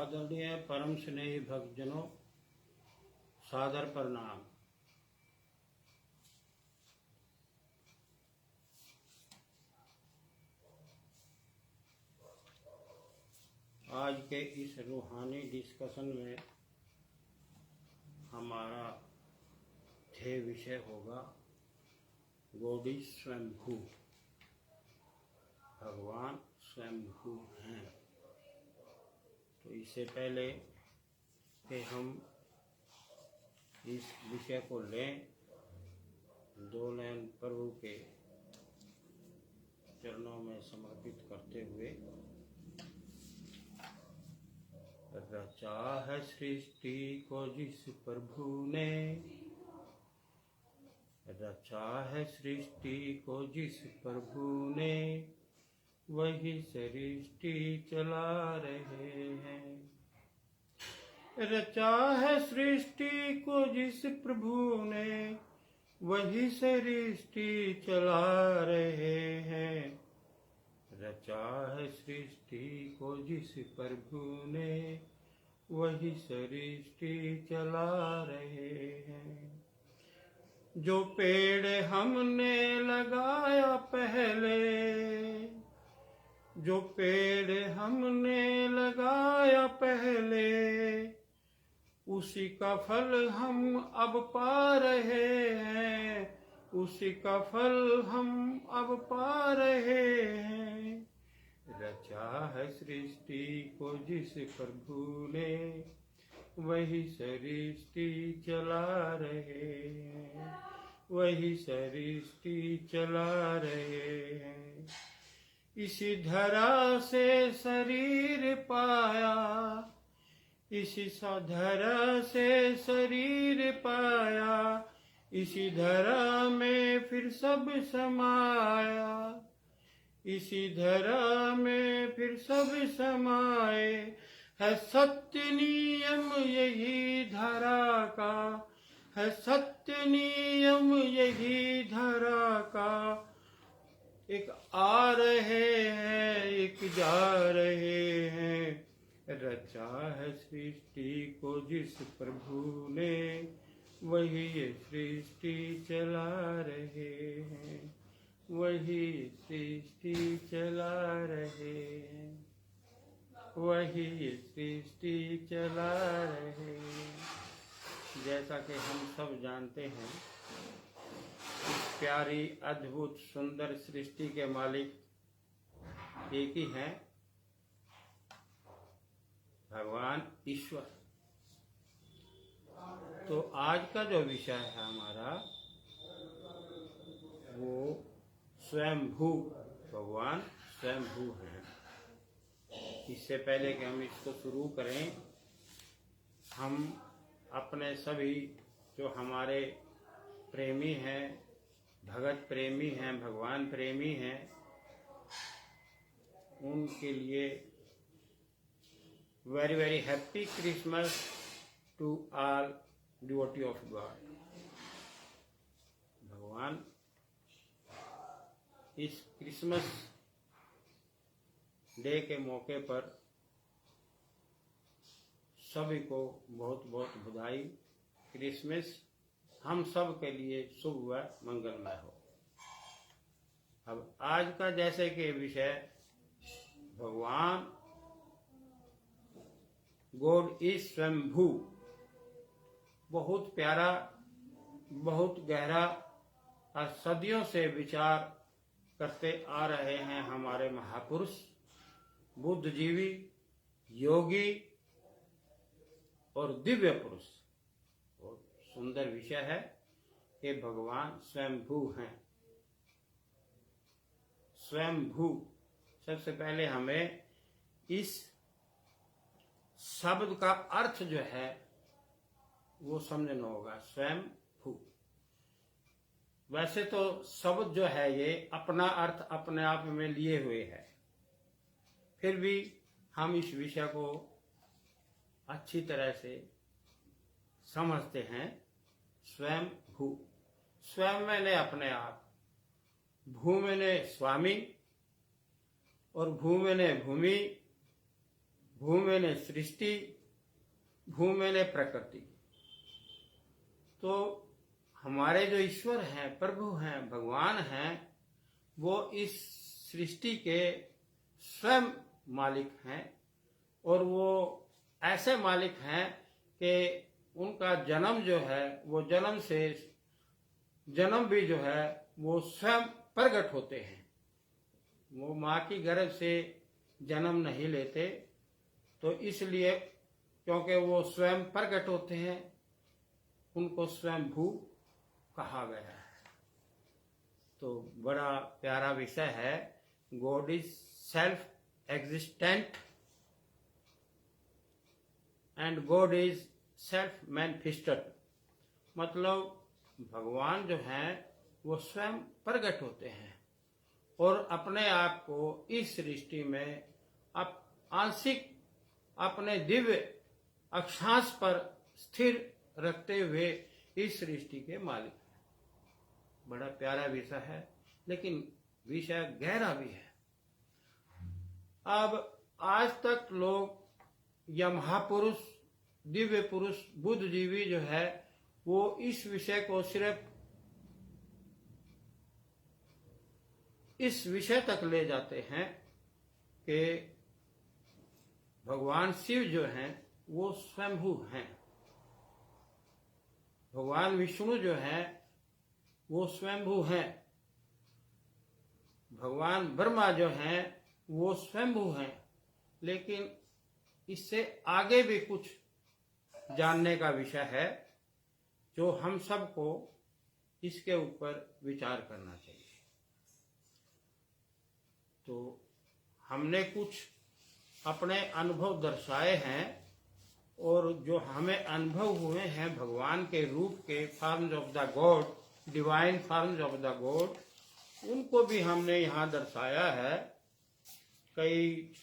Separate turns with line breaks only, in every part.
आदरणीय परम स्नेही भक्तजनों, सादर प्रणाम। आज के इस रूहानी डिस्कशन में हमारा ध्येय विषय होगा गॉड इज स्वयंभू। भगवान स्वयंभू हैं। तो इससे पहले कि हम इस विषय को लें, दो लाइन प्रभु के चरणों में समर्पित करते हुए। रचा है सृष्टि को जिस प्रभु ने, रचा है सृष्टि को जिस प्रभु ने, वही सृष्टि चला रहे हैं। रचा है सृष्टि को जिस प्रभु ने, वही सृष्टि चला रहे हैं। रचा है सृष्टि को जिस प्रभु ने, वही सृष्टि चला रहे हैं। जो पेड़ हमने लगाया पहले, जो पेड़ हमने लगाया पहले, उसी का फल हम अब पा रहे हैं। उसी का फल हम अब पा रहे हैं। रचा है सृष्टि को जिस प्रभु ने, वही सृष्टि चला रहे हैं। वही सृष्टि चला रहे हैं। इसी धरा से शरीर पाया, इसी धरा से शरीर पाया, इसी धरा में फिर सब समाया। इसी धरा में फिर सब समाए। है सत्य नियम यही धरा का, है सत्य नियम यही धरा का। एक आ रहे हैं, एक जा रहे हैं। रचा है सृष्टि को जिस प्रभु ने, वही सृष्टि चला रहे हैं। वही सृष्टि चला रहे हैं। वही सृष्टि चला रहे हैं। जैसा कि हम सब जानते हैं, इस प्यारी अद्भुत सुंदर सृष्टि के मालिक एक ही हैं, भगवान ईश्वर। तो आज का जो विषय है हमारा, वो स्वयंभू, भगवान स्वयंभू हैं। इससे पहले कि हम इसको शुरू करें, हम अपने सभी जो हमारे प्रेमी हैं, भगत प्रेमी हैं, भगवान प्रेमी हैं, उनके लिए very very happy Christmas to all devotee of God. भगवान इस क्रिसमस डे के मौके पर सभी को बहुत बहुत बधाई। क्रिसमस हम सब के लिए शुभ व मंगलमय हो। अब आज का जैसे कि विषय भगवान गॉड इज स्वयंभू, बहुत प्यारा, बहुत गहरा और सदियों से विचार करते आ रहे हैं हमारे महापुरुष, बुद्धिजीवी, योगी और दिव्य पुरुष। बहुत सुंदर विषय है कि भगवान स्वयंभू हैं। स्वयंभू, सबसे पहले हमें इस शब्द का अर्थ जो है वो समझना होगा। स्वयंभू, वैसे तो शब्द जो है ये अपना अर्थ अपने आप में लिए हुए है, फिर भी हम इस विषय को अच्छी तरह से समझते हैं। स्वयंभू, स्वयं मैंने अपने आप, भू मैंने स्वामी, और भू मैंने भूमि, भू मैंने सृष्टि, भू मैंने प्रकृति। तो हमारे जो ईश्वर हैं, प्रभु हैं, भगवान हैं, वो इस सृष्टि के स्वयं मालिक हैं। और वो ऐसे मालिक हैं कि उनका जन्म जो है, वो जन्म भी जो है वो स्वयं प्रकट होते हैं। वो माँ की गर्भ से जन्म नहीं लेते, तो इसलिए क्योंकि वो स्वयं प्रकट होते हैं, उनको स्वयं भू कहा गया है। तो बड़ा प्यारा विषय है, God is self existent and God is self manifested. मतलब भगवान जो हैं वो स्वयं प्रकट होते हैं और अपने आप को इस सृष्टि में आंशिक अपने दिव्य अक्षांश पर स्थिर रखते हुए इस सृष्टि के मालिक हैं। बड़ा प्यारा विषय है, लेकिन विषय गहरा भी है। अब आज तक लोग या महापुरुष, दिव्य पुरुष, बुद्धिजीवी जो है वो इस विषय को सिर्फ इस विषय तक ले जाते हैं कि भगवान शिव जो हैं वो स्वयंभू हैं, भगवान विष्णु जो हैं वो स्वयंभू हैं, भगवान ब्रह्मा जो हैं वो स्वयंभू हैं। लेकिन इससे आगे भी कुछ जानने का विषय है जो हम सबको इसके ऊपर विचार करना चाहिए। तो हमने कुछ अपने अनुभव दर्शाए हैं और जो हमें अनुभव हुए हैं भगवान के रूप के, forms of the God, divine forms of the God, उनको भी हमने यहाँ दर्शाया है। कई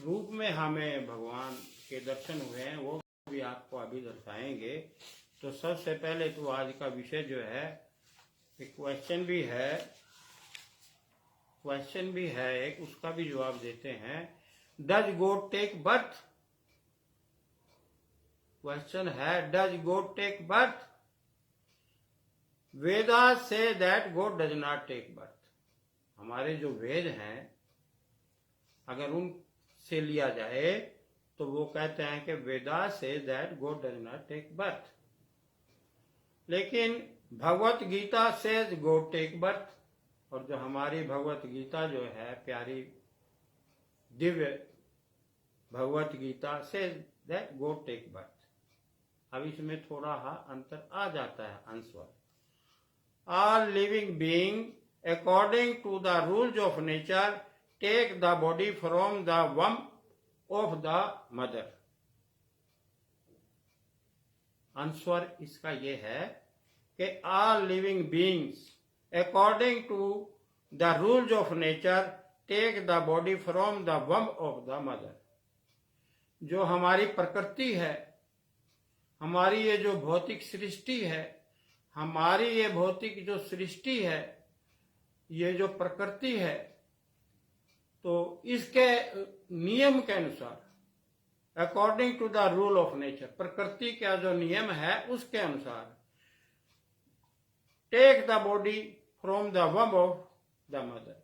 रूप में हमें भगवान के दर्शन हुए हैं, वो भी आपको अभी दर्शाएंगे। तो सबसे पहले तो आज का विषय जो है, एक क्वेश्चन भी है एक, उसका भी जवाब देते हैं। Does god take birth? Question है, does god take birth? Vedas से that God does not take birth. हमारे जो वेद हैं, अगर उनसे लिया जाए तो वो कहते हैं कि वेदास से that God does not take birth. लेकिन भगवत गीता से गॉड टेक बर्थ। और जो हमारी भगवत गीता जो है, प्यारी दिव्य भगवत गीता से दैट गॉड टेक बर्थ। अब इसमें थोड़ा अंतर आ जाता है अंशवार। All living being according to the rules of nature take the body from the womb of the mother. अंशवार इसका ये है कि all living beings according to the rules of nature take the body from the womb of the mother. जो हमारी प्रकृति है, हमारी ये जो भौतिक सृष्टि है, हमारी ये भौतिक जो सृष्टि है, ये जो प्रकृति है, तो इसके नियम के अनुसार, according to the rule of nature, प्रकृति का जो नियम है उसके अनुसार, take the body from the womb of the mother.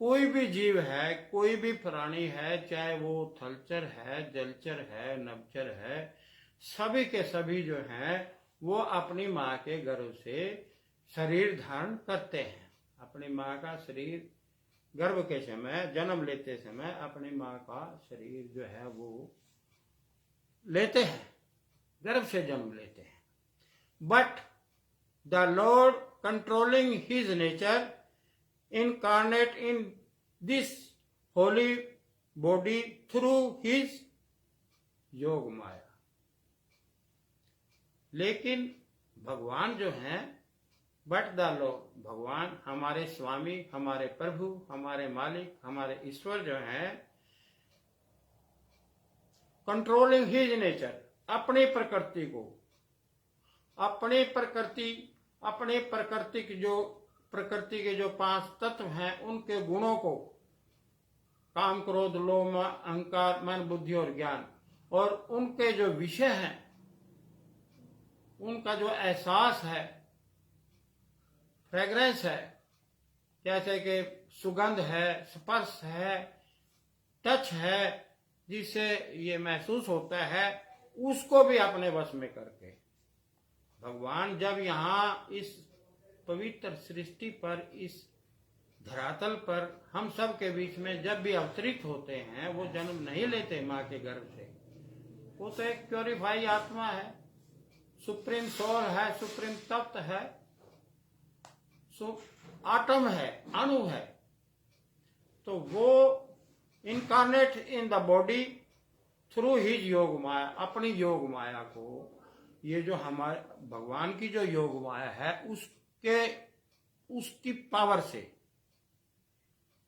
कोई भी जीव है, कोई भी प्राणी है, चाहे वो थलचर है, जलचर है, नभचर है, सभी के सभी जो हैं वो अपनी माँ के गर्भ से शरीर धारण करते हैं। अपनी माँ का शरीर गर्भ के समय, जन्म लेते समय अपनी माँ का शरीर जो है वो लेते हैं, गर्भ से जन्म लेते हैं। But the Lord controlling his nature incarnate in this holy body through his योग माया। लेकिन भगवान जो हैं, बट द लॉर्ड, भगवान हमारे स्वामी, हमारे प्रभु, हमारे मालिक, हमारे ईश्वर जो हैं, कंट्रोलिंग हिज नेचर, अपनी प्रकृति को, अपनी प्रकृति के जो 5 तत्व हैं उनके गुणों को काम, क्रोध, लोभ, अहंकार, मन, बुद्धि और ज्ञान, और उनके जो विषय हैं, उनका जो एहसास है, फ्रेग्रेंस है, जैसे कि सुगंध है, स्पर्श है, टच है, जिससे ये महसूस होता है, उसको भी अपने वश में करके भगवान जब यहाँ इस पवित्र सृष्टि पर, इस धरातल पर हम सब के बीच में जब भी अवतरित होते हैं, वो जन्म नहीं लेते माँ के गर्भ से। वो तो एक प्योरीफाई आत्मा है, सुप्रीम सोल है, सुप्रीम तत्व है, आटम है, अणु है। तो वो incarnate in the body through his योग माया, अपनी योग माया को, ये जो हमारे भगवान की जो योग माया है, उसकी पावर से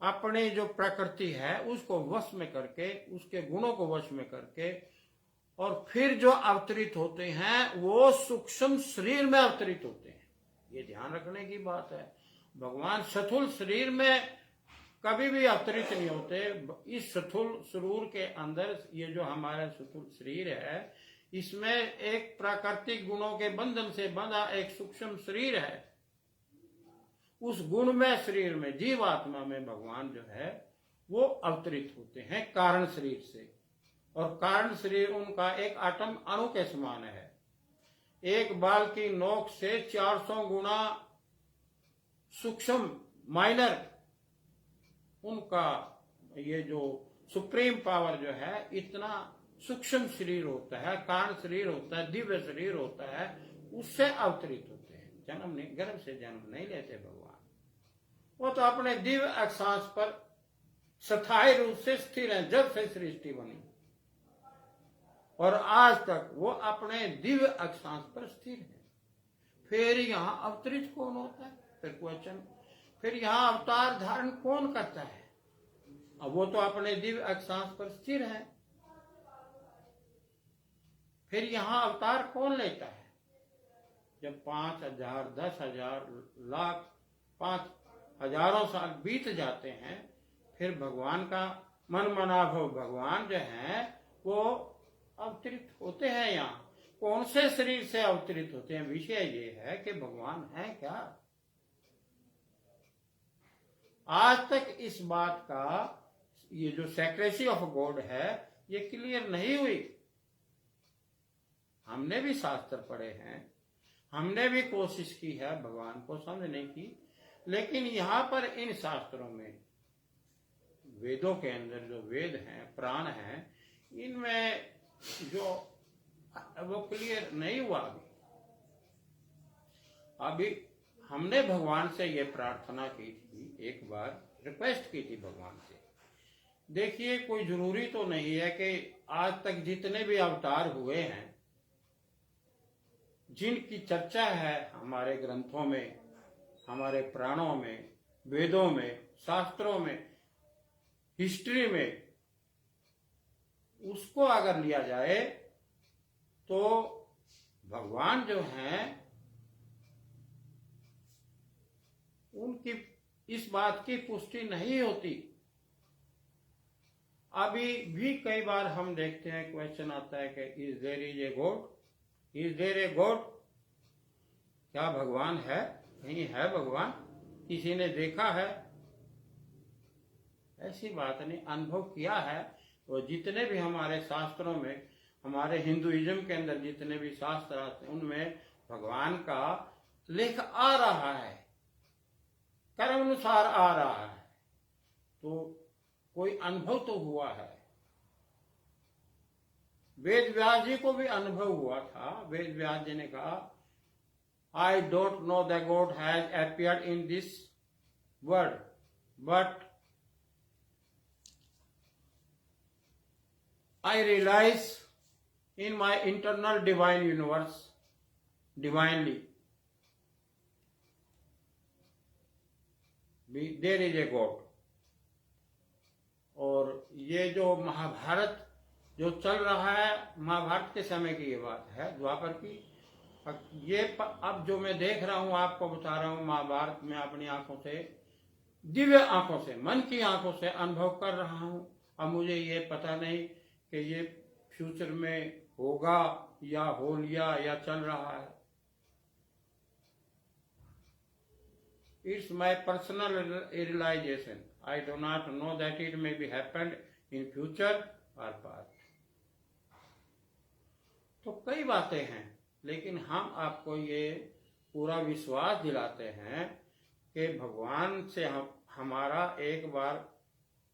अपने जो प्रकृति है उसको वश में करके, उसके गुणों को वश में करके, और फिर जो अवतरित होते हैं वो सूक्ष्म शरीर में अवतरित होते हैं। ये ध्यान रखने की बात है। भगवान स्थूल शरीर में कभी भी अवतरित नहीं होते। इस स्थूल शरीर के अंदर ये जो हमारा स्थूल शरीर है, इसमें एक प्राकृतिक गुणों के बंधन से बंधा एक सूक्ष्म शरीर है। उस गुण में शरीर में, जीवात्मा में भगवान जो है वो अवतरित होते हैं कारण शरीर से। और कारण शरीर उनका एक आटम अणु के समान है। एक बाल की नोक से 400 गुना सूक्ष्म, माइनर, उनका ये जो सुप्रीम पावर जो है, इतना सूक्ष्म शरीर होता है, कारण शरीर होता है, दिव्य शरीर होता है, उससे अवतरित होते हैं। जन्म नहीं, गर्भ से जन्म नहीं लेते भगवान। वो तो अपने दिव्य अक्षांश पर स्थायी रूप से स्थिर है जब से सृष्टि बनी, और आज तक वो अपने दिव्य अक्षांश पर स्थिर है। फिर यहाँ अवतरित कौन होता है? फिर क्वेश्चन, फिर यहाँ अवतार धारण कौन करता है? अब वो तो अपने दिव्य अक्षांश पर स्थिर है, फिर यहाँ अवतार कौन लेता है? जब 5000, 10,000, लाख, 5,000 साल बीत जाते हैं, फिर भगवान का मन मनाभव भगवान जो है वो अवतरित होते हैं। यहाँ कौन से शरीर से अवतरित होते हैं? विषय ये है कि भगवान है क्या? आज तक इस बात का, ये जो सेक्रेसी ऑफ गॉड है, ये क्लियर नहीं हुई। हमने भी शास्त्र पढ़े हैं, हमने भी कोशिश की है भगवान को समझने की, लेकिन यहाँ पर इन शास्त्रों में, वेदों के अंदर जो वेद हैं, प्राण हैं, इनमें जो वो क्लियर नहीं हुआ। अभी हमने भगवान से ये प्रार्थना की थी, एक बार रिक्वेस्ट की थी भगवान से। देखिए, कोई जरूरी तो नहीं है कि आज तक जितने भी अवतार हुए हैं, जिनकी चर्चा है हमारे ग्रंथों में, हमारे प्राणों में, वेदों में, शास्त्रों में, हिस्ट्री में, उसको अगर लिया जाए तो भगवान जो हैं उनकी इस बात की पुष्टि नहीं होती। अभी भी कई बार हम देखते हैं, क्वेश्चन आता है कि is there is a God, is there a God? क्या भगवान है? नहीं है भगवान? किसी ने देखा है? ऐसी बात नहीं, अनुभव किया है। और जितने भी हमारे शास्त्रों में, हमारे हिंदुइज्म के अंदर जितने भी शास्त्र आते हैं, उनमें भगवान का लेख आ रहा है, कर्म अनुसार आ रहा है। तो कोई अनुभव तो हुआ है। वेद व्यास जी को भी अनुभव हुआ था। वेद व्यास जी ने कहा, I don't know the God has appeared in this world, but I realize in my internal divine universe, divinely, there is a God. और ये जो महाभारत जो चल रहा है, महाभारत के समय की ये बात है, द्वापर की। ये अब जो मैं देख रहा हूँ, आपको बता रहा हूँ, महाभारत में अपनी आंखों से दिव्य आंखों से, मन की आंखों से अनुभव कर रहा हूं। अब मुझे ये पता नहीं कि ये फ्यूचर में होगा या हो लिया या चल रहा है। It's my personal realisation, I do not know that it may be happened in future और पास्ट। तो कई बातें हैं, लेकिन हम आपको ये पूरा विश्वास दिलाते हैं कि भगवान से हमारा एक बार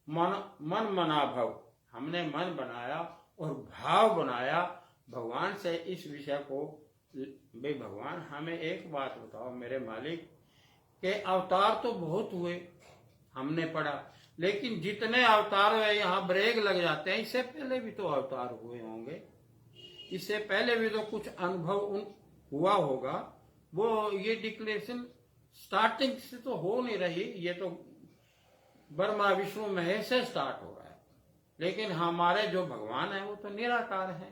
मन मना भाव, हमने मन बनाया और भाव बनाया भगवान से इस विषय को, भाई भगवान हमें एक बात बताओ मेरे मालिक, के अवतार तो बहुत हुए हमने पढ़ा, लेकिन जितने अवतार हुए यहाँ ब्रेक लग जाते हैं। इससे पहले भी तो अवतार हुए होंगे, इससे पहले भी तो कुछ अनुभव हुआ होगा। वो ये डिक्लेरेशन स्टार्टिंग से तो हो नहीं रही, ये तो ब्रह्मा विष्णु महेश से स्टार्ट हो रहा है। लेकिन हमारे जो भगवान है वो तो निराकार है,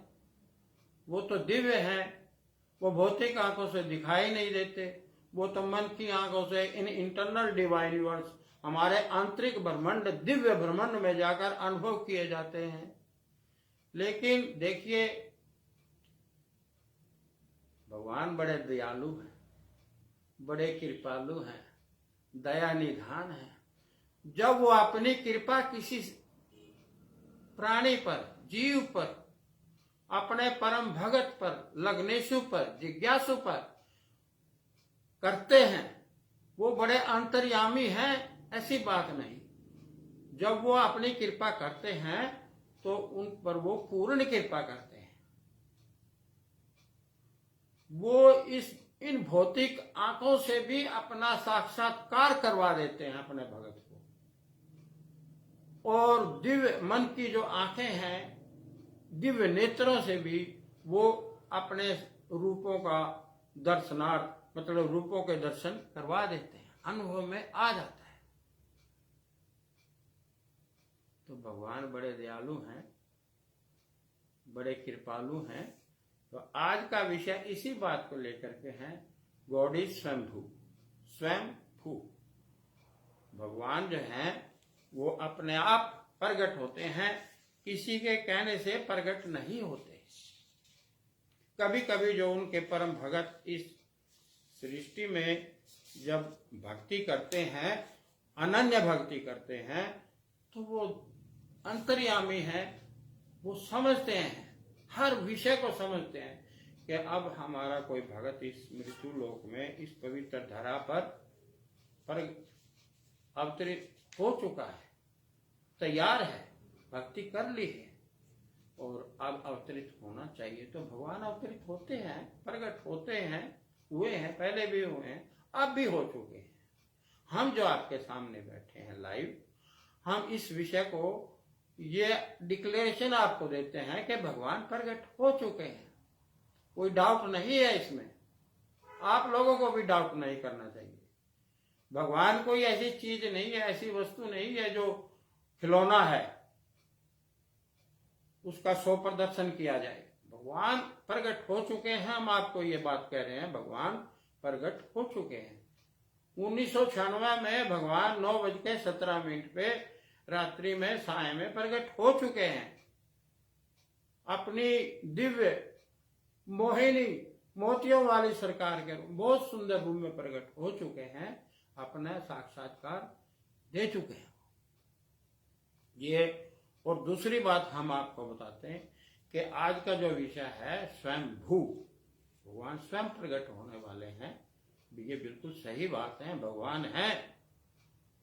वो तो दिव्य है, वो भौतिक आंखों से दिखाई नहीं देते, वो तो मन की आंखों से इन इंटरनल डिवाइन यूनिवर्स, हमारे आंतरिक ब्रह्मांड, दिव्य ब्रह्मांड में जाकर अनुभव किए जाते हैं। लेकिन देखिए भगवान बड़े दयालु हैं, बड़े कृपालु हैं, दया निधान है। जब वो अपनी कृपा किसी प्राणी पर, जीव पर, अपने परम भगत पर, लग्नेशु पर, जिज्ञासु पर करते हैं, वो बड़े अंतर्यामी हैं, ऐसी बात नहीं। जब वो अपनी कृपा करते हैं तो उन पर वो पूर्ण कृपा करते हैं। वो इन भौतिक आंखों से भी अपना साक्षात्कार करवा देते हैं अपने भगत को, और दिव्य मन की जो आंखें हैं, दिव्य नेत्रों से भी वो अपने रूपों का दर्शनार्थ, मतलब रूपों के दर्शन करवा देते हैं, अनुभव में आ जाता है। तो भगवान बड़े दयालु हैं, बड़े कृपालु हैं। तो आज का विषय इसी बात को लेकर के है, गॉड इज स्वयंभू, स्वयंभू। भगवान जो हैं वो अपने आप प्रकट होते हैं, किसी के कहने से प्रकट नहीं होते। कभी कभी जो उनके परम भगत इस सृष्टि में जब भक्ति करते हैं, अनन्य भक्ति करते हैं, तो वो अंतर्यामी है, वो समझते हैं, हर विषय को समझते हैं कि अब हमारा कोई भगत इस मृत्यु लोक में, इस पवित्र धरा पर अवतरित हो चुका है, तैयार है, भक्ति कर ली है और अब अवतरित होना चाहिए। तो भगवान अवतरित होते हैं, प्रकट होते हैं, हुए हैं, पहले भी हुए हैं, अब भी हो चुके हैं। हम जो आपके सामने बैठे हैं लाइव, हम इस विषय को, ये डिक्लेरेशन आपको देते हैं कि भगवान प्रकट हो चुके हैं। कोई डाउट नहीं है इसमें, आप लोगों को भी डाउट नहीं करना चाहिए। भगवान कोई ऐसी चीज नहीं है, ऐसी वस्तु नहीं है जो खिलौना है, उसका शो प्रदर्शन किया जाए। भगवान प्रकट हो चुके हैं, हम आपको ये बात कह रहे हैं, भगवान प्रकट हो चुके हैं। 1996 में भगवान 9:17 पे रात्रि में साय में प्रकट हो चुके हैं। अपनी दिव्य मोहिनी मोतियों वाली सरकार के बहुत सुंदर रूप में प्रकट हो चुके हैं, अपना साक्षात्कार दे चुके हैं ये। और दूसरी बात हम आपको बताते हैं कि आज का जो विषय है स्वयंभू, भगवान स्वयं प्रकट होने वाले हैं। ये बिल्कुल सही बात है, भगवान है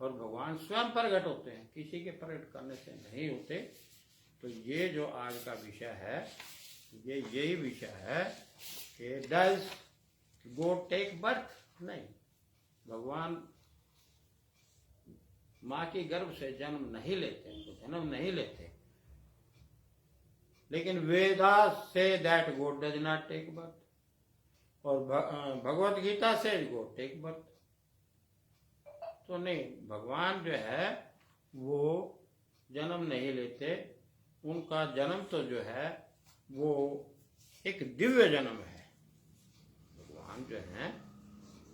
और भगवान स्वयं प्रकट होते हैं, किसी के प्रकट करने से नहीं होते। तो ये जो आज का विषय है, ये यही विषय है कि डज गॉड टेक बर्थ? नहीं, भगवान माँ की गर्भ से जन्म नहीं लेते, तो जन्म नहीं लेते। लेकिन वेदास से that God does not take birth, और भगवत गीता से गॉड टेक बर्थ। तो नहीं, भगवान जो है वो जन्म नहीं लेते, उनका जन्म तो जो है वो एक दिव्य जन्म है। भगवान जो है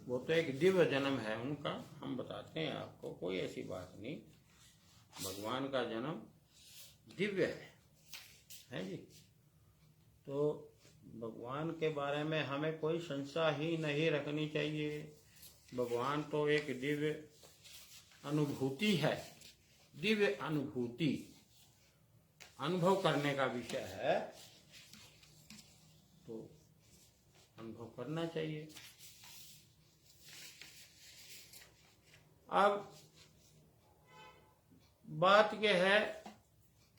वो तो एक दिव्य जन्म है उनका, हम बताते हैं आपको, कोई ऐसी बात नहीं। भगवान का जन्म दिव्य है जी। तो भगवान के बारे में हमें कोई संशय ही नहीं रखनी चाहिए। भगवान तो एक दिव्य अनुभूति है, दिव्य अनुभूति, अनुभव करने का विषय है, तो अनुभव करना चाहिए। अब बात यह है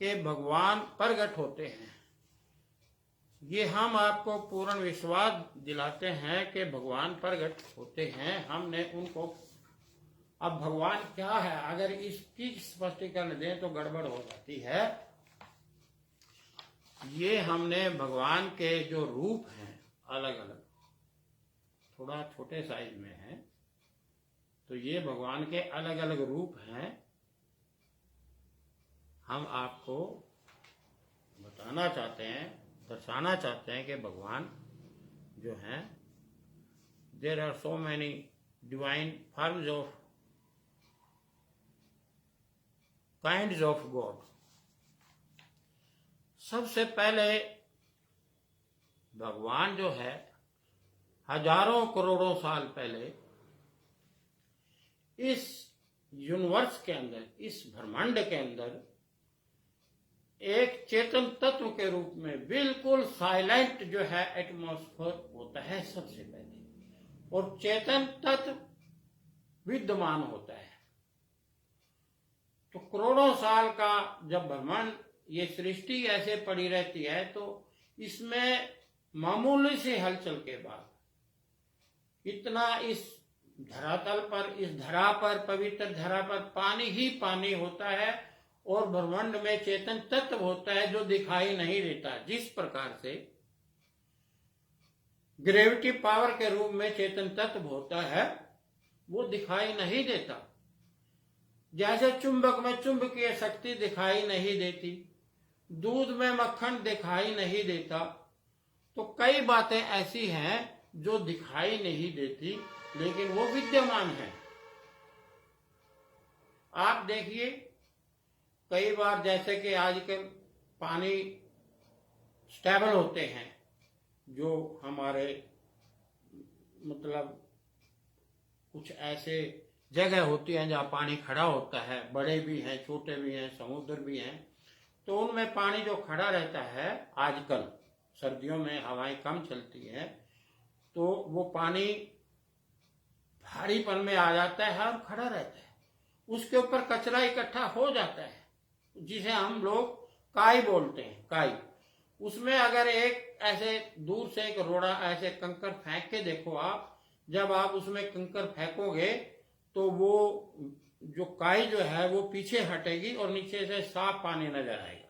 कि भगवान प्रकट होते हैं, ये हम आपको पूर्ण विश्वास दिलाते हैं कि भगवान प्रकट होते हैं। हमने उनको, अब भगवान क्या है अगर इसकी स्पष्टीकरण दें तो गड़बड़ हो जाती है। ये हमने भगवान के जो रूप हैं अलग अलग, थोड़ा छोटे साइज में है, तो ये भगवान के अलग अलग रूप हैं। हम आपको बताना चाहते हैं, दर्शाना चाहते हैं कि भगवान जो हैं, there are so many divine forms of kinds of God. सबसे पहले भगवान जो है हजारों करोड़ों साल पहले इस यूनिवर्स के अंदर, इस ब्रह्मांड के अंदर एक चेतन तत्व के रूप में बिल्कुल साइलेंट जो है एटमॉस्फेयर होता है सबसे पहले, और चेतन तत्व विद्यमान होता है। तो करोड़ों साल का जब ब्रह्मांड, ये सृष्टि ऐसे पड़ी रहती है, तो इसमें मामूली से हलचल के बाद इतना इस धरातल पर, इस धरा पर, पवित्र धरा पर पानी ही पानी होता है, और ब्रह्मांड में चेतन तत्व होता है जो दिखाई नहीं देता। जिस प्रकार से ग्रेविटी पावर के रूप में चेतन तत्व होता है वो दिखाई नहीं देता, जैसे चुंबक में चुंबकीय शक्ति दिखाई नहीं देती, दूध में मक्खन दिखाई नहीं देता। तो कई बातें ऐसी हैं जो दिखाई नहीं देती लेकिन वो विद्यमान है। आप देखिए कई बार जैसे कि आजकल पानी स्टेबल होते हैं, जो हमारे मतलब कुछ ऐसे जगह होती हैं जहाँ पानी खड़ा होता है, बड़े भी हैं, छोटे भी हैं, समुद्र भी हैं, तो उनमें पानी जो खड़ा रहता है, आजकल सर्दियों में हवाएं कम चलती हैं तो वो पानी भारीपन में आ जाता है और खड़ा रहता है, उसके ऊपर कचरा इकट्ठा हो जाता है जिसे हम लोग काई बोलते हैं, काई। उसमें अगर एक ऐसे दूर से एक रोड़ा ऐसे कंकर फेंक के देखो आप, जब आप उसमें कंकर फेंकोगे तो वो जो काई जो है वो पीछे हटेगी और नीचे से साफ पानी नजर आएगा।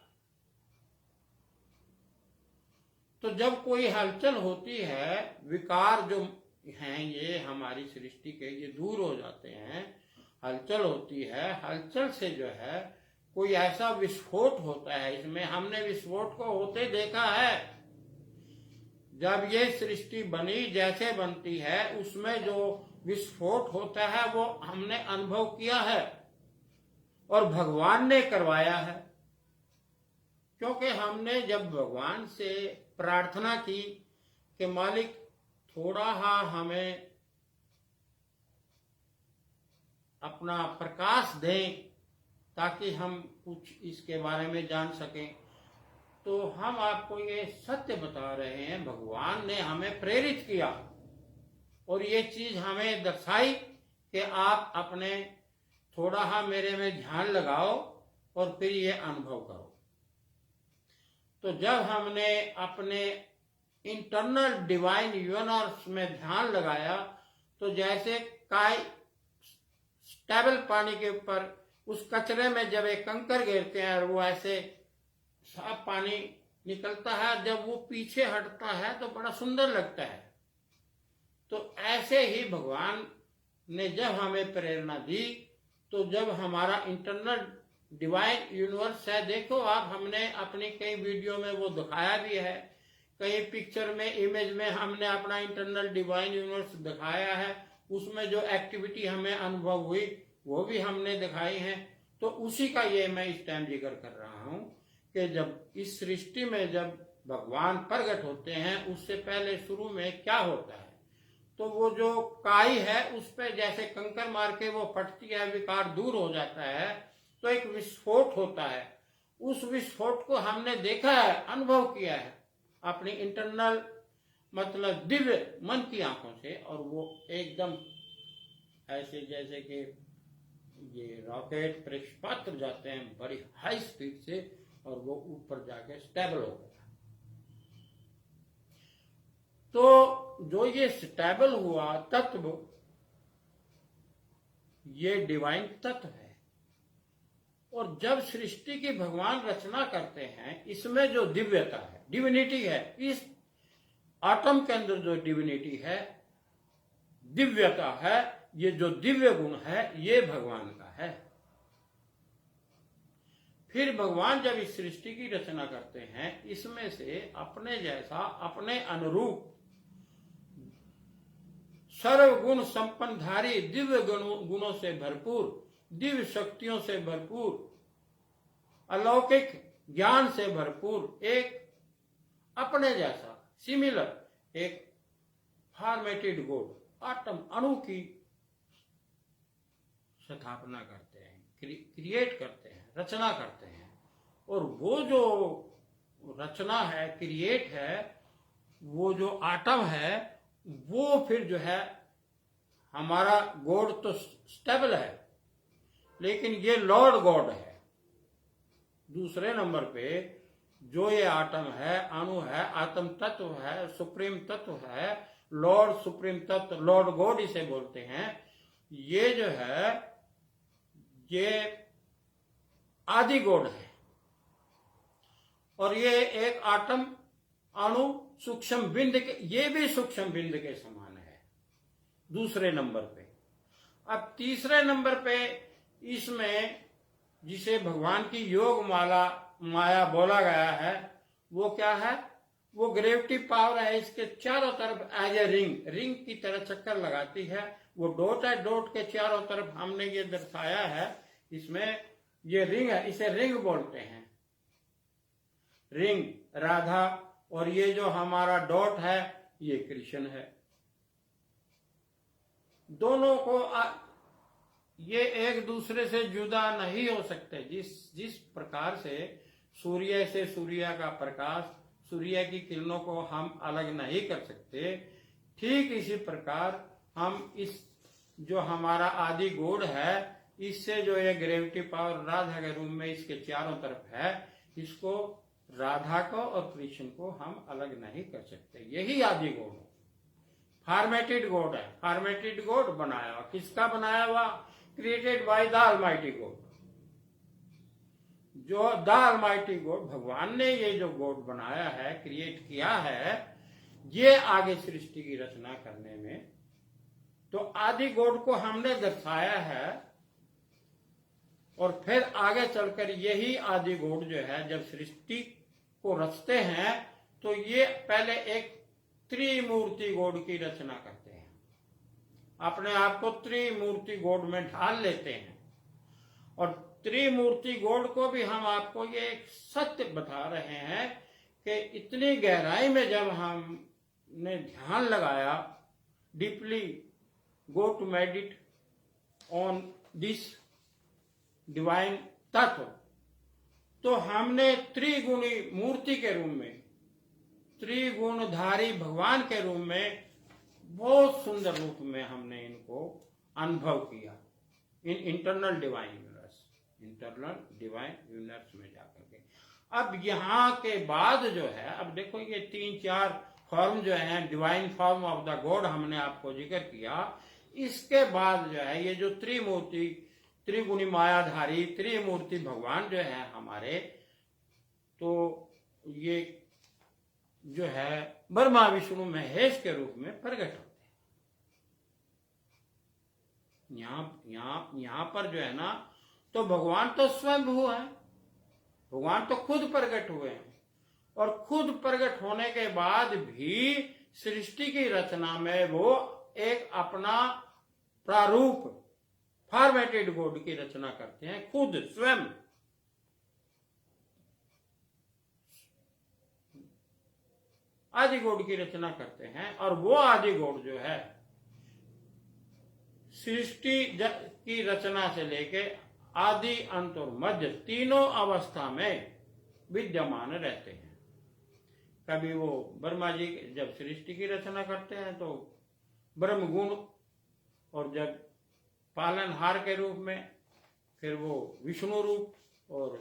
तो जब कोई हलचल होती है, विकार जो हैं ये हमारी सृष्टि के, ये दूर हो जाते हैं, हलचल होती है, हलचल से जो है कोई ऐसा विस्फोट होता है। इसमें हमने विस्फोट को होते देखा है। जब ये सृष्टि बनी, जैसे बनती है, उसमें जो विस्फोट होता है वो हमने अनुभव किया है और भगवान ने करवाया है। क्योंकि हमने जब भगवान से प्रार्थना की कि मालिक थोड़ा हमें अपना प्रकाश दें ताकि हम कुछ इसके बारे में जान सकें, तो हम आपको ये सत्य बता रहे हैं, भगवान ने हमें प्रेरित किया और ये चीज हमें दर्शाई कि आप अपने थोड़ा मेरे में ध्यान लगाओ और फिर ये अनुभव करो। तो जब हमने अपने इंटरनल डिवाइन यूनिवर्स में ध्यान लगाया, तो जैसे काई स्टेबल पानी के ऊपर उस कचरे में जब एक कंकर गिरते हैं और वो ऐसे साफ पानी निकलता है, जब वो पीछे हटता है तो बड़ा सुंदर लगता है। तो ऐसे ही भगवान ने जब हमें प्रेरणा दी, तो जब हमारा इंटरनल डिवाइन यूनिवर्स है, देखो आप, हमने अपनी कई वीडियो में वो दिखाया भी है, कई पिक्चर में, इमेज में हमने अपना इंटरनल डिवाइन यूनिवर्स दिखाया है। उसमें जो एक्टिविटी हमें अनुभव हुई वो भी हमने दिखाई है। तो उसी का ये मैं इस टाइम जिक्र कर रहा हूं कि जब इस सृष्टि में जब भगवान प्रकट होते हैं उससे पहले शुरू में क्या होता है, तो वो जो काई है उस पर जैसे कंकर मार के वो फटती है, विकार दूर हो जाता है, तो एक विस्फोट होता है। उस विस्फोट को हमने देखा है, अनुभव किया है अपनी इंटरनल मतलब दिव्य मन की आंखों से, और वो एकदम ऐसे जैसे कि ये रॉकेट प्रक्षेपास्त्र जाते हैं बड़ी हाई स्पीड से, और वो ऊपर जाके स्टेबल हो गया। तो जो ये स्टेबल हुआ तत्व, ये डिवाइन तत्व है। और जब सृष्टि की भगवान रचना करते हैं, इसमें जो दिव्यता है, डिविनिटी है, इस आटम के अंदर जो डिविनिटी है, दिव्यता है, ये जो दिव्य गुण है ये भगवान का है। फिर भगवान जब इस सृष्टि की रचना करते हैं, इसमें से अपने जैसा, अपने अनुरूप सर्वगुण संपन्नधारी, दिव्य गुणों से भरपूर, दिव्य शक्तियों से भरपूर, अलौकिक ज्ञान से भरपूर एक अपने जैसा सिमिलर एक फॉर्मेटेड गॉड, आटम अणु की स्थापना करते हैं, क्रिएट करते हैं, रचना करते हैं। और वो जो रचना है, क्रिएट है, वो जो आटम है, वो फिर जो है हमारा गॉड तो स्टेबल है, लेकिन ये लॉर्ड गॉड है। दूसरे नंबर पे जो ये आटम है, अणु है, आत्म तत्व है, सुप्रीम तत्व है, लॉर्ड सुप्रीम तत्व, लॉर्ड गॉड इसे बोलते हैं। ये जो है ये आदि गॉड है, और ये एक आटम अणु सूक्ष्म बिंद के, ये भी सूक्ष्म बिंद के समान है दूसरे नंबर पे। अब तीसरे नंबर पे इसमें जिसे भगवान की योग माया बोला गया है, वो क्या है, वो ग्रेविटी पावर है। इसके चारों तरफ एज ए रिंग की तरह चक्कर लगाती है। वो डॉट है, डॉट के चारों तरफ हमने ये दर्शाया है, इसमें ये रिंग है, इसे रिंग बोलते हैं, रिंग राधा, और ये जो हमारा डॉट है ये कृष्ण है। दोनों को ये एक दूसरे से जुदा नहीं हो सकते। जिस प्रकार से सूर्य से सूर्य का प्रकाश, सूर्य की किरणों को हम अलग नहीं कर सकते, ठीक इसी प्रकार हम इस जो हमारा आदि गॉड है, इससे जो ये ग्रेविटी पावर राधा के रूप में इसके चारों तरफ है, इसको राधा को और कृष्ण को हम अलग नहीं कर सकते। यही आदि गॉड है, फॉर्मेटेड गॉड है। फॉर्मेटेड गॉड बनाया हुआ, किसका बनाया हुआ, created by the almighty God. जो द ऑलमाइटी गॉड, भगवान ने ये जो गॉड बनाया है, क्रिएट किया है, ये आगे सृष्टि की रचना करने में, तो आदि गॉड को हमने दर्शाया है। और फिर आगे चलकर यही आदि गॉड जो है जब सृष्टि को रचते हैं, तो ये पहले एक त्रिमूर्ति गॉड की रचना करते हैं, अपने आप को त्रिमूर्ति गॉड में ढाल लेते हैं। और त्रिमूर्ति गॉड को भी हम आपको ये एक सत्य बता रहे हैं कि इतनी गहराई में जब हमने ध्यान लगाया, deeply go to meditate on this divine तत्व, तो हमने त्रिगुणी मूर्ति के रूप में, त्रिगुणधारी भगवान के रूप में, बहुत सुंदर रूप में हमने इनको अनुभव किया in internal divine universe, internal divine universe में जाकर के। अब यहाँ के बाद जो है, अब देखो ये 3-4 फॉर्म जो है, divine form of the God हमने आपको जिक्र किया। इसके बाद जो है ये जो त्रिमूर्ति, त्रिगुणी मायाधारी त्रिमूर्ति भगवान जो है हमारे, तो ये जो है ब्रह्मा विष्णु महेश के रूप में प्रकट होते हैं। यहाँ पर जो है ना, तो भगवान तो स्वयं है, भगवान तो खुद प्रकट हुए हैं, और खुद प्रकट होने के बाद भी सृष्टि की रचना में वो एक अपना प्रारूप फॉर्मेटेड गॉड की रचना करते हैं, खुद स्वयं। आदि गॉड की रचना करते हैं, और वो आदि गॉड जो है सृष्टि की रचना से लेके आदि, अंत और मध्य तीनों अवस्था में विद्यमान रहते हैं। कभी वो ब्रह्मा जी जब सृष्टि की रचना करते हैं तो ब्रह्म गुण, और जब पालनहार के रूप में फिर वो विष्णु रूप, और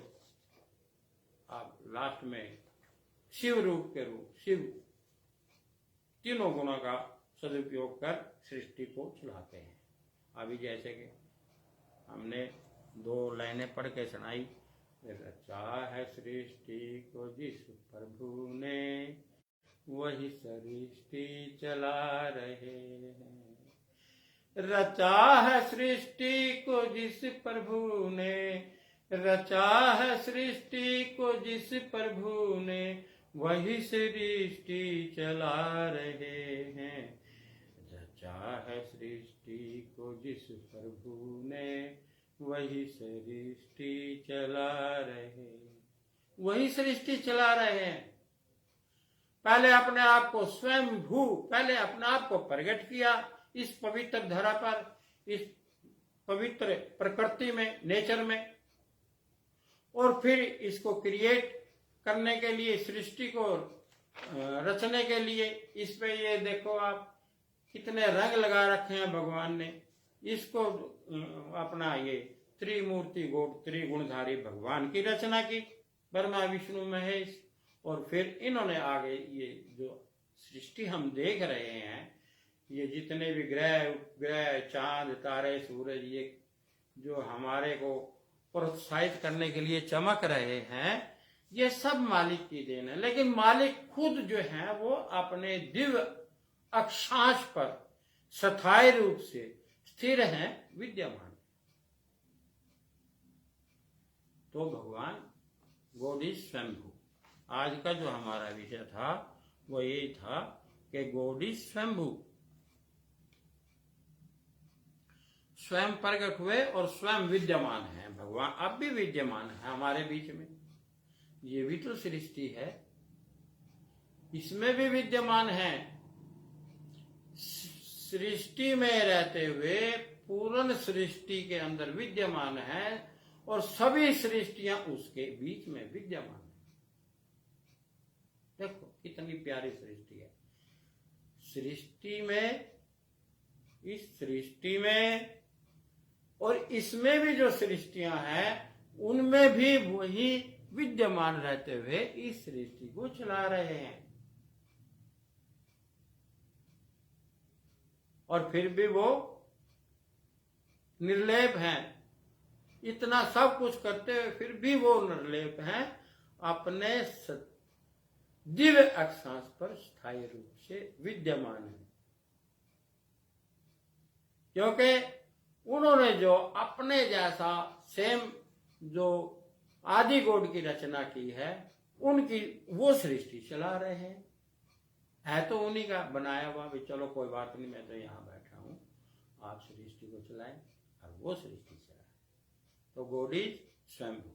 आप लास्ट में शिव रूप के रूप, शिव तीनों गुणों का सदुपयोग कर सृष्टि को चलाते हैं। अभी जैसे कि हमने 2 लाइनें पढ़ के सुनाई, रचा है सृष्टि को जिस प्रभु ने, वही सृष्टि चला रहे हैं। रचा है सृष्टि को जिस प्रभु ने, रचा है सृष्टि को जिस प्रभु ने, वही सृष्टि चला रहे हैं। रचा है सृष्टि को जिस प्रभु ने, वही सृष्टि चला रहे, वही सृष्टि चला रहे हैं। पहले अपने आप को स्वयं भू, पहले अपने आप को प्रकट किया इस पवित्र धरा पर, इस पवित्र प्रकृति में, नेचर में, और फिर इसको क्रिएट करने के लिए, सृष्टि को रचने के लिए, इस पे ये देखो आप कितने रंग लगा रखे हैं भगवान ने। इसको अपना ये त्रिमूर्ति गॉड, त्रिगुणधारी भगवान की रचना की, ब्रह्मा विष्णु महेश। और फिर इन्होंने आगे ये जो सृष्टि हम देख रहे हैं, ये जितने भी ग्रह उपग्रह, चांद तारे, सूरज, ये जो हमारे को प्रोत्साहित करने के लिए चमक रहे हैं, ये सब मालिक की देन है। लेकिन मालिक खुद जो है वो अपने दिव्य अक्षांश पर स्थायी रूप से स्थिर हैं, विद्यमान। तो भगवान गॉड इज स्वयंभू। आज का जो हमारा विषय था वो यही था कि गॉड इज स्वयंभू, स्वयं प्रकट हुए और स्वयं विद्यमान है। भगवान अब भी विद्यमान है हमारे बीच में। ये भी तो सृष्टि है, इसमें भी विद्यमान है। सृष्टि में रहते हुए पूर्ण सृष्टि के अंदर विद्यमान है, और सभी सृष्टियां उसके बीच में विद्यमान है। देखो कितनी प्यारी सृष्टि है। सृष्टि में, इस सृष्टि में और इसमें भी जो सृष्टियां हैं, उनमें भी वही विद्यमान रहते हुए इस सृष्टि को चला रहे हैं। और फिर भी वो निर्लेप हैं। इतना सब कुछ करते हुए फिर भी वो निर्लेप हैं, अपने दिव्य अक्षांश पर स्थायी रूप से विद्यमान है। क्योंकि उन्होंने जो अपने जैसा सेम जो आदि गॉड की रचना की है, उनकी वो सृष्टि चला रहे हैं। है तो उन्हीं का बनाया हुआ भी, चलो कोई बात नहीं, मैं तो यहाँ बैठा हूं, आप सृष्टि को चलाएं, और वो सृष्टि चलाए। तो गॉड इज स्वयंभू।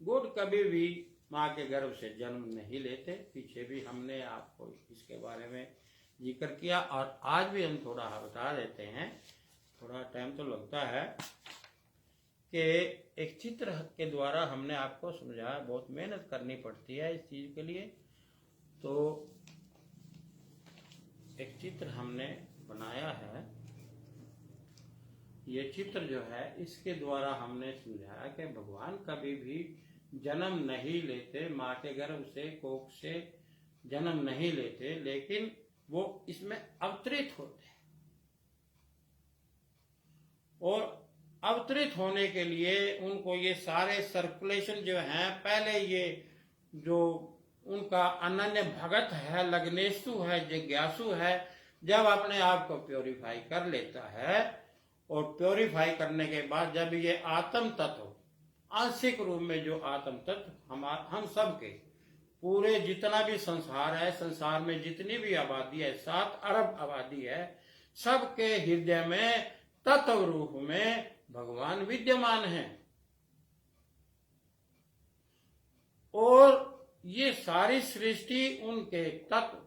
गॉड कभी भी माँ के गर्भ से जन्म नहीं लेते। पीछे भी हमने आपको इसके बारे में जिक्र किया, और आज भी हम थोड़ा बता देते हैं, थोड़ा टाइम तो लगता है, कि एक चित्र के द्वारा हमने आपको समझाया। बहुत मेहनत करनी पड़ती है इस चीज के लिए। तो एक चित्र हमने बनाया है। ये चित्र जो है, इसके द्वारा हमने समझाया कि भगवान कभी भी जन्म नहीं लेते, माँ के गर्भ से, कोख से जन्म नहीं लेते, लेकिन वो इसमें अवतरित होते हैं। और अवतरित होने के लिए उनको ये सारे सर्कुलेशन जो हैं, पहले ये जो उनका अनन्य भगत है, लग्नेशु है, जिज्ञासु है, जब अपने आप को प्योरीफाई कर लेता है, और प्योरीफाई करने के बाद जब ये आत्म तत्व, आंशिक रूप में जो आत्म तत्व हम सब के पूरे जितना भी संसार है, संसार में जितनी भी आबादी है, 7 अरब आबादी है, सबके हृदय में तत्व रूप में भगवान विद्यमान है। और ये सारी सृष्टि उनके तत्व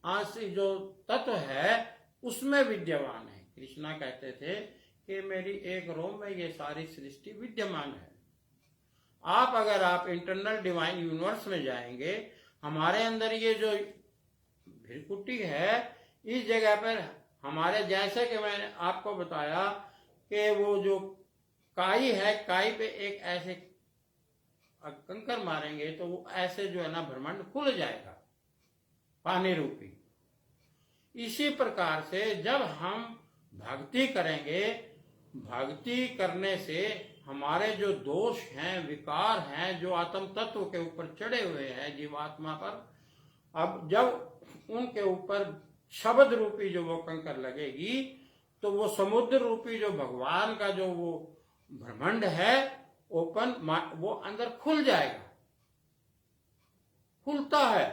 आंशिक जो तत्व है उसमें विद्यमान है। कृष्णा कहते थे कि मेरी एक रोम में ये सारी सृष्टि विद्यमान है। अगर आप इंटरनल डिवाइन यूनिवर्स में जाएंगे, हमारे अंदर ये जो भृकुटी है, इस जगह पर हमारे जैसे कि मैंने आपको बताया कि वो जो काई है, काई पे एक ऐसे कंकर मारेंगे तो वो ऐसे जो है ना ब्रह्मांड खुल जाएगा पानी रूपी। इसी प्रकार से जब हम भक्ति करेंगे, भक्ति करने से हमारे जो दोष हैं, विकार हैं, जो आत्म तत्व के ऊपर चढ़े हुए हैं जीवात्मा पर, अब जब उनके ऊपर शब्द रूपी जो वो कंकर लगेगी तो वो समुद्र रूपी जो भगवान का जो वो ब्रह्मांड है ओपन, वो अंदर खुल जाएगा, खुलता है,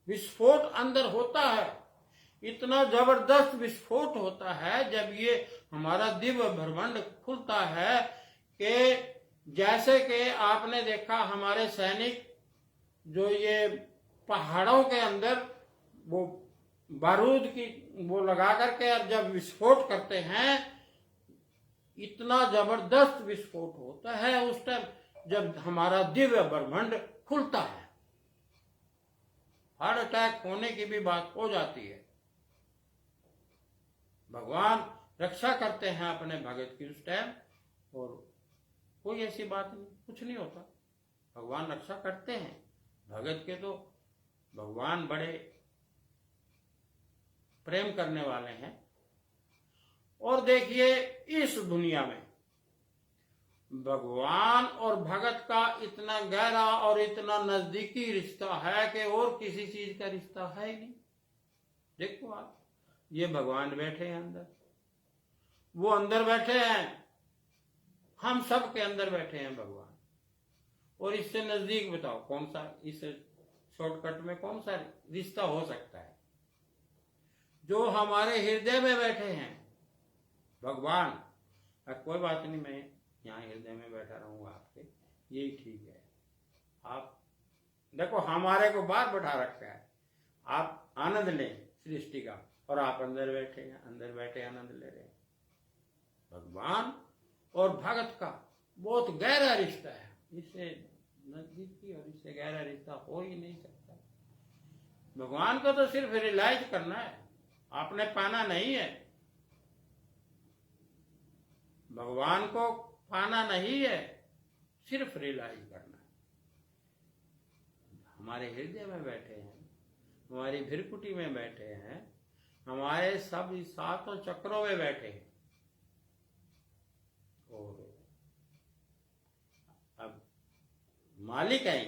विस्फोट अंदर होता है। इतना जबरदस्त विस्फोट होता है जब ये हमारा दिव्य ब्रह्मांड खुलता है कि जैसे कि आपने देखा हमारे सैनिक जो ये पहाड़ों के अंदर वो बारूद की वो लगा करके और जब विस्फोट करते हैं, इतना जबरदस्त विस्फोट होता है उस टाइम जब हमारा दिव्य ब्रह्मांड खुलता है। हार्ट अटैक होने की भी बात हो जाती है। भगवान रक्षा करते हैं अपने भगत की उस टाइम, और कोई ऐसी बात नहीं, कुछ नहीं होता, भगवान रक्षा करते हैं भगत के। तो भगवान बड़े प्रेम करने वाले हैं। और देखिए इस दुनिया में भगवान और भगत का इतना गहरा और इतना नजदीकी रिश्ता है कि और किसी चीज का रिश्ता है ही नहीं। देखो आप, ये भगवान बैठे हैं अंदर, वो अंदर बैठे हैं, हम सब के अंदर बैठे हैं भगवान। और इससे नजदीक बताओ कौन सा, इस शॉर्टकट में कौन सा रिश्ता हो सकता है? जो हमारे हृदय में बैठे हैं भगवान। कोई बात नहीं, मैं यहाँ हृदय में बैठा रहूंगा आपके, यही ठीक है। आप देखो हमारे को बाहर बैठा रखा है, आप आनंद लें सृष्टि का, और आप अंदर बैठे हैं, अंदर बैठे आनंद ले रहे हैं। भगवान और भगत का बहुत गहरा रिश्ता है, इससे नजदीकी और इससे गहरा रिश्ता हो ही नहीं सकता। भगवान को तो सिर्फ रियलाइज करना है, आपने पाना नहीं है। भगवान को पाना नहीं है, सिर्फ रियलाइज करना है। हमारे हृदय में बैठे हैं, हमारी भृकुटी में बैठे हैं, हमारे सब सातों चक्रों में बैठे हैं। और अब मालिक है,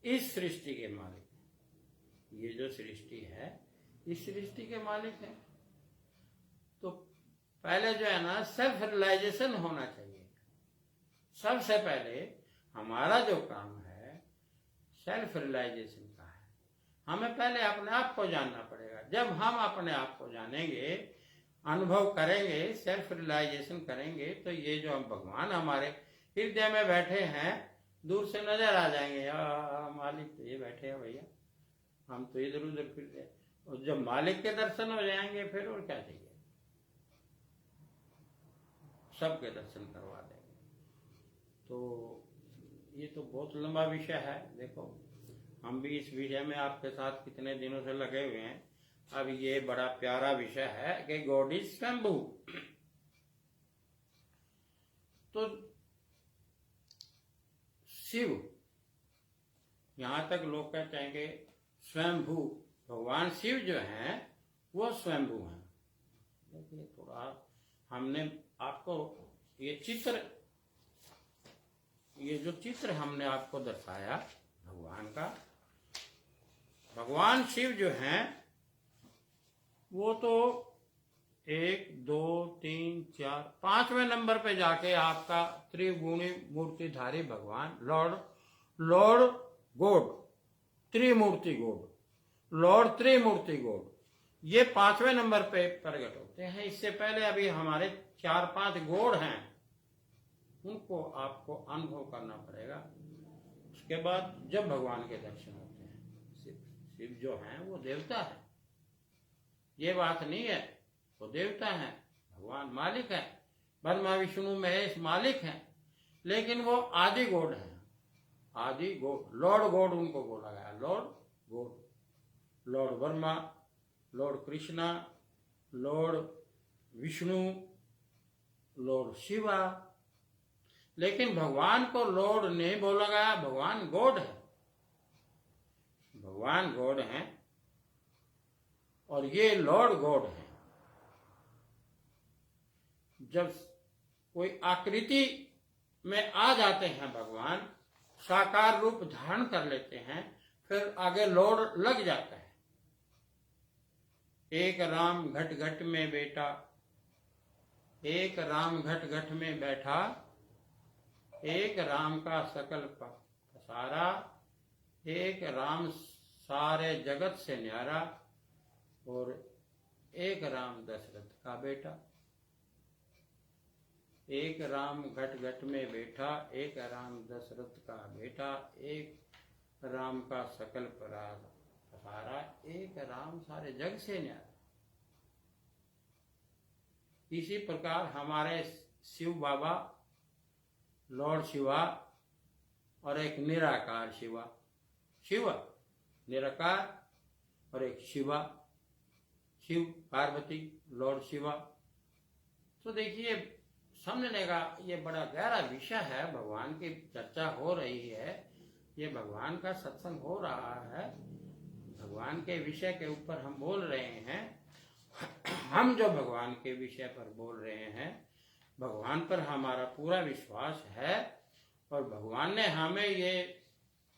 इस सृष्टि के मालिक। ये जो सृष्टि है इस सृष्टि के मालिक है। तो पहले जो है ना सेल्फ रियलाइजेशन होना चाहिए। सबसे पहले हमारा जो काम है सेल्फ रियलाइजेशन का है। हमें पहले अपने आप को जानना पड़ेगा। जब हम अपने आप को जानेंगे, अनुभव करेंगे, सेल्फ रियलाइजेशन करेंगे, तो ये जो हम भगवान हमारे हृदय में बैठे हैं दूर से नजर आ जाएंगे। या मालिक तो ये बैठे हैं भैया, हम तो इधर उधर फिर गए। और जब मालिक के दर्शन हो जाएंगे फिर और क्या चाहिए, सबके दर्शन करवा देंगे। तो ये तो बहुत लंबा विषय है। देखो हम भी इस विषय में आपके साथ कितने दिनों से लगे हुए हैं। अब ये बड़ा प्यारा विषय है कि गॉड इज स्वयंभू। तो शिव, यहां तक लोग कहते हैं कि स्वयंभू, भगवान शिव जो हैं वो स्वयंभू हैं। देखिए थोड़ा हमने आपको ये चित्र, ये जो चित्र हमने आपको दर्शाया भगवान का, भगवान शिव जो हैं वो तो 1 2 3 4 5वें नंबर पे जाके आपका त्रिगुणी मूर्तिधारी भगवान लॉर्ड गॉड, त्रिमूर्ति गॉड, लॉर्ड त्रिमूर्ति गॉड, ये 5वें नंबर पे प्रकट होते हैं। इससे पहले अभी हमारे 4-5 गॉड हैं, उनको आपको अनुभव करना पड़ेगा। उसके बाद जब भगवान के दर्शन होते हैं। शिव जो हैं वो देवता है, ये बात नहीं है, वो देवता है, भगवान मालिक है, ब्रह्मा विष्णु महेश मालिक हैं, लेकिन वो आदि गॉड हैं। आदि गॉड, लॉर्ड गॉड उनको बोला गया, Lord God, Lord Brahma, Lord Krishna, Lord Vishnu, Lord Shiva. लेकिन भगवान को लॉर्ड नहीं बोला गया, भगवान गॉड है, भगवान गॉड हैं और ये लॉर्ड गॉड है। जब कोई आकृति में आ जाते हैं भगवान, साकार रूप धारण कर लेते हैं, फिर आगे लॉर्ड लग जाता है। एक राम घट घट में बेटा, एक राम घट घट में बैठा, एक राम का सकल पसारा, एक राम सारे जगत से न्यारा, और एक राम दशरथ का बेटा। एक राम घट घट में बैठा, एक राम दशरथ का बेटा, एक राम का सकल पसारा, एक राम सारे जग से न्यारा। इसी प्रकार हमारे शिव बाबा, लॉर्ड शिवा, और एक निराकार शिवा, शिव निराकार, और एक शिवा, शिव पार्वती, लॉर्ड शिवा। तो देखिए, समझने का ये बड़ा गहरा विषय है। भगवान की चर्चा हो रही है, ये भगवान का सत्संग हो रहा है, भगवान के विषय के ऊपर हम बोल रहे हैं। हम जो भगवान के विषय पर बोल रहे हैं, भगवान पर हमारा पूरा विश्वास है, और भगवान ने हमें ये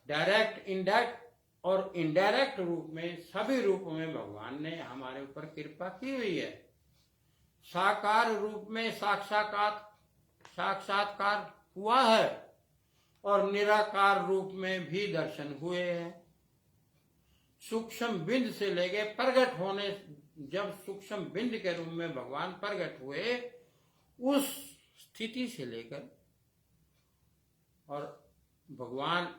डायरेक्ट, इनडायरेक्ट और इनडायरेक्ट रूप में, सभी रूप में भगवान ने हमारे ऊपर कृपा की हुई है। साकार रूप में साक्षात्कार हुआ है, और निराकार रूप में भी दर्शन हुए हैं। सूक्ष्म बिंद से लेके प्रगट होने, जब सूक्ष्म बिंद के रूप में भगवान प्रगट हुए, उस स्थिति से लेकर, और भगवान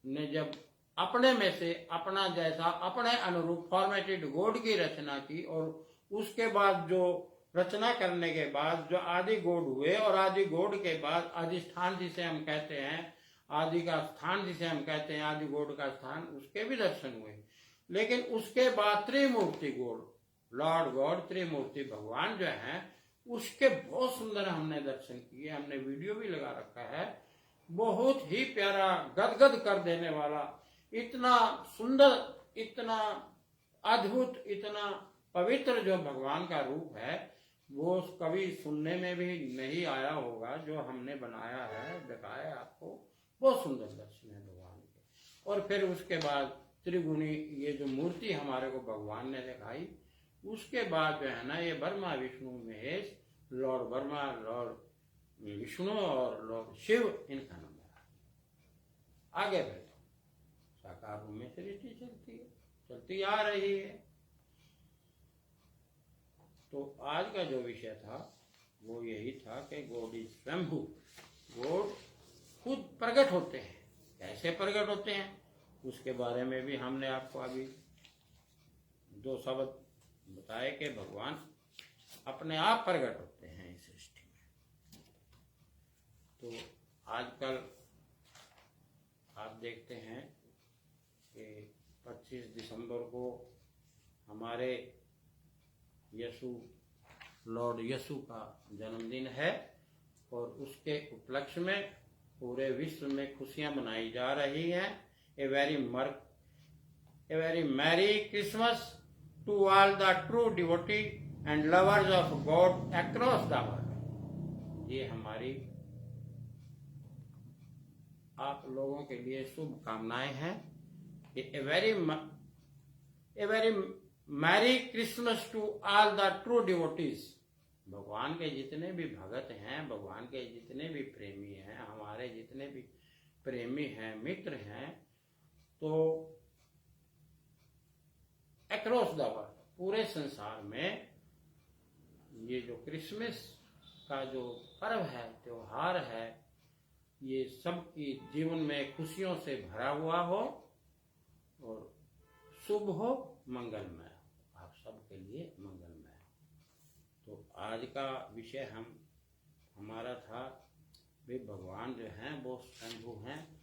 ने जब अपने में से अपना जैसा, अपने अनुरूप फॉर्मेटेड गॉड की रचना की, और उसके बाद जो रचना करने के बाद जो आदि गॉड हुए, और आदि गॉड के बाद अधिष्ठान जिसे हम कहते हैं, आदि का स्थान जिसे हम कहते हैं, आदि गॉड का स्थान, उसके भी दर्शन हुए। लेकिन उसके बाद त्रिमूर्ति गॉड, लॉर्ड गॉड, त्रिमूर्ति भगवान जो है, उसके बहुत सुंदर हमने दर्शन किए, हमने वीडियो भी लगा रखा है। बहुत ही प्यारा, गदगद कर देने वाला, इतना सुंदर, इतना अद्भुत, इतना पवित्र जो भगवान का रूप है, वो कभी सुनने में भी नहीं आया होगा। जो हमने बनाया है, दिखाया आपको, बहुत सुंदर दर्शन है भगवान के। और फिर उसके बाद त्रिगुणी ये जो मूर्ति हमारे को भगवान ने दिखाई, उसके बाद जो है ना, ये ब्रह्मा विष्णु महेश, लॉर्ड ब्रह्मा, लॉर्ड विष्णु और लॉर्ड शिव, इनका नंबर आगे बैठो। साकार रूप में सृष्टि चलती आ रही है। तो आज का जो विषय था वो यही था कि गॉड इज स्वयंभू, गॉड खुद प्रकट होते हैं। कैसे प्रकट होते हैं उसके बारे में भी हमने आपको अभी 2 शब्द बताए कि भगवान अपने आप प्रकट होते हैं इस सृष्टि में। तो आजकल आप देखते हैं कि 25 दिसंबर को हमारे लॉर्ड यीशु का जन्मदिन है, और उसके उपलक्ष्य में पूरे विश्व में खुशियां मनाई जा रही हैं। A very merry Christmas to all the true devotee and lovers of God across the world. ये हमारी आप लोगों के लिए शुभकामनाएं हैं। A very merry Christmas to all the true devotees. भगवान के जितने भी भगत हैं, भगवान के जितने भी प्रेमी हैं, हमारे जितने भी प्रेमी हैं, मित्र हैं, तो अक्रॉस द वर्ल्ड, पूरे संसार में ये जो क्रिसमस का जो पर्व है, त्योहार है, ये सबकी जीवन में खुशियों से भरा हुआ हो और शुभ हो, मंगलमय हो, आप सबके लिए मंगलमय हो। तो आज का विषय हमारा था वे भगवान जो हैं वो स्वयंभू हैं,